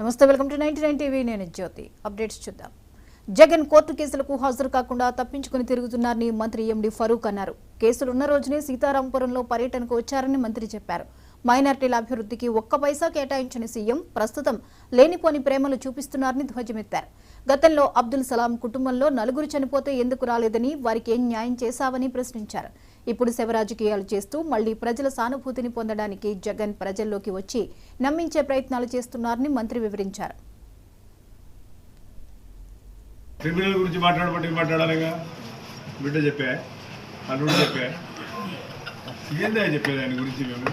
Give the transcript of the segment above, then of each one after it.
నమస్తే, welcome to 99 TV. నేను జ్యోతి. Updates చూద్దాం. జగన్ కోర్టు కేసులకు హాజరు కాకుండా తప్పించుకుని తిరుగుతున్నారని మంత్రి ఎండి ఫరూక్ అన్నారు. కేసులు ఉన్న రోజునే సీతారాంపురంలో పర్యటనకు వచ్చారని మంత్రి చెప్పారు. మైనార్టీల అభివృద్ధికి ఒక్క పైసా కేటాయించని సీఎం ప్రస్తుతం లేనిపోని ప్రేమలు చూపిస్తున్నారని ధ్వజమెత్తారు. గతంలో అబ్దుల్ సలాం కుటుంబంలో 4 చనిపోతే ఎందుకు రాలేదని, వారికి ఏం న్యాయం చేశావని ప్రశ్నించారు. ఇప్పుడు శవరాజకీయాలు చేస్తూ మళ్లీ ప్రజల సానుభూతిని పొందడానికి జగన్ ప్రజల్లోకి వచ్చి నమ్మించే ప్రయత్నాలు చేస్తున్నారని మంత్రి వివరించారు. క్రిమినల్ గురించి మాట్లాడాలిగా బిడ్డ చెప్పా, అల్లుడు చెప్పా, ఏందా చెప్పేది ఆయన గురించి. మేము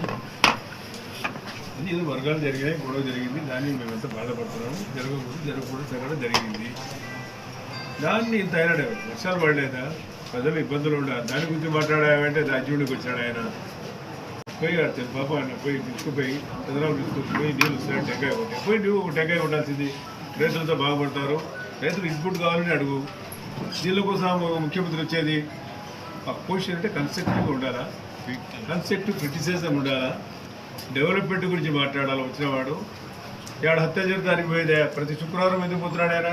అది ఏదో వర్గాలు జరిగాయి, గొడవ జరిగింది, దాన్ని మేమంతా బాధపడుతున్నాము. జరగడం జరిగింది. దాన్ని ఇంత అయినాడు, వర్షాలు పడలేదా, ప్రజలు ఇబ్బందులు ఉండాలి, దాని గురించి మాట్లాడామంటే రాజ్యుడికి వచ్చాడు ఆయన. పోయి ఆడుతాడు పాప, ఆయన పోయి తీసుకుపోయి చంద్రబాబు తీసుకుపోయి నీళ్ళు వస్తాడు, టెంకాయ కొట్టాయి. పోయి నువ్వు ఒక టెంకాయ కొట్టాల్సింది. రైతులతో బాగుపడతారు, రైతులు ఇన్పుట్ కావాలని అడుగు. దీని కోసం ముఖ్యమంత్రి వచ్చేది పొజిషన్ అంటే కన్స్ట్రక్టివ్గా ఉండాలా, కన్స్ట్రక్టివ్ క్రిటిసిజం ఉండాలా, డెవలప్మెంట్ గురించి మాట్లాడాలి. వచ్చినవాడు ఏడు హత్య జరిగడానికి పోయేదే. ప్రతి శుక్రవారం ఎందుకు పోతున్నాడు ఆయన?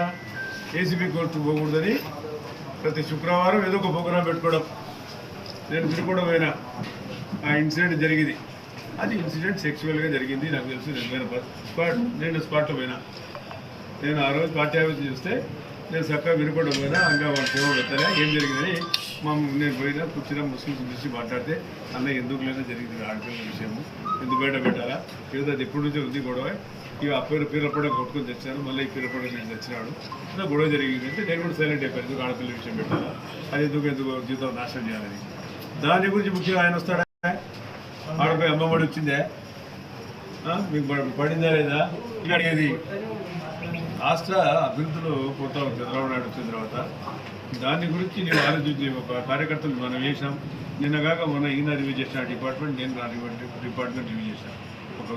ఏసీబీ కోర్టు పోకూడదని ప్రతి శుక్రవారం ఏదో ఒక ప్రోగ్రాం పెట్టుకోవడం. నేను తిరుగుకోవడం పోయినా, ఆ ఇన్సిడెంట్ జరిగింది. అది ఇన్సిడెంట్ సెక్చువల్గా జరిగింది నాకు తెలుసు. నేను స్పాట్లో పోయినా. నేను ఆ రోజు పార్టీ ఆఫీస్ చూస్తే నేను చక్కగా వినుకోవడం పోయినా, ఇంకా వాళ్ళ సేవ పెట్టాలి ఏం జరిగిందని నేను పోయినా కూర్చున్నా. ముస్లిమ్స్ చూసి మాట్లాడితే అన్న ఎందుకు లేదా జరిగింది ఆడపిల్లల విషయము, ఎందుకు బయట పెట్టాలా, ఏదో అది ఎప్పటి నుంచో ఉంది గొడవ. ఇక ఆ పీరపడ కొట్టుకొని తెచ్చాను, మళ్ళీ ఈ పీరపడ నేను తెచ్చినాడు, ఇలా గొడవ జరిగింది అంటే నేను కూడా సైలెంట్ అయిపోయాను. ఎందుకు ఆడపిల్లల విషయం పెట్టాలా, అది ఎందుకు జీవితం నాశనం చేయాలని. దాని గురించి ముఖ్యంగా ఆయన వస్తాడా? ఆడపై అమ్మఒడి వచ్చిందే, మీకు పడిందా లేదా ఇక అడిగేది. రాష్ట్ర అభివృద్ధిలో పోతా చంద్రబాబు నాయుడు వచ్చిన తర్వాత దాని గురించి నేను ఆలోచించి ఒక కార్యకర్తలు మనం చేసాం. నిన్న కాక మొన్న ఈయన రివ్యూ చేసిన డిపార్ట్మెంట్, నేను నా డిపార్ట్మెంట్ రివ్యూ చేశాను. ఒక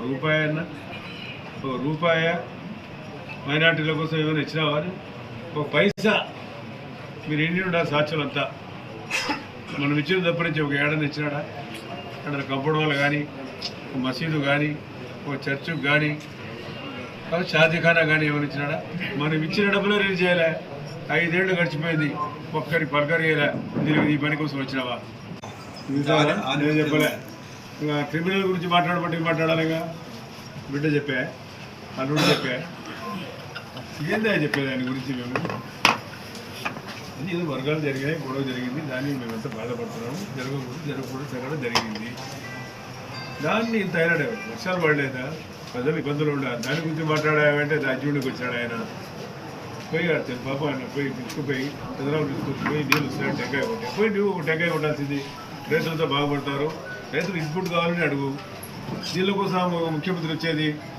రూపాయ మైనార్టీల కోసం ఏమైనా ఇచ్చినావా అని, ఒక పైసా మీరు ఎన్ని ఉండాలి సాక్ష్యం అంతా మనం ఇచ్చిన తప్ప నుంచి ఒక ఏడాది ఇచ్చినాడా? అక్కడ కంపౌండ్ వాళ్ళు కానీ, ఒక మసీదు కానీ, ఒక చర్చికి కానీ, షాదీఖానా కానీ ఏమైనా ఇచ్చినాడా? మనం ఇచ్చిన డబ్బులో రిలీజ్ చేయలే. 5 ఏళ్ళు గడిచిపోయింది, ఒక్కరి పలకరియలే. దీనికి ఈ పని కోసం వచ్చినావా? నేను చెప్పలే. ఇంకా క్రిమినల్ గురించి మాట్లాడాలిగా బిడ్డ చెప్పా, అల్లుడు చెప్పా, ఏందా చెప్పేది ఆయన గురించి. మేము అది ఏదో వర్గాలు జరిగాయి, గొడవ జరిగింది, దాన్ని మేమంతా బాధపడుతున్నాము. జరగడం జరిగింది. దాన్ని ఇంత అయినాడు, వర్షాలు పడలేదా, ప్రజలు ఇబ్బందులు ఉండాలి, దాని గురించి మాట్లాడామంటే రాజ్యుడికి వచ్చాడు ఆయన. పోయి ఆడుతాడు పాప, ఆయన పోయి తీసుకుపోయి చంద్రబాబు తీసుకుపోయి నీళ్ళు వస్తాడు, టెంకాయ కొట్టాయి. పోయి నువ్వు ఒక టెంకాయ కొట్టాల్సింది. రైతులతో బాగుపడతారు, రైతులు ఇన్పుట్ కావాలని అడుగు. దీని కోసం ముఖ్యమంత్రి వచ్చేది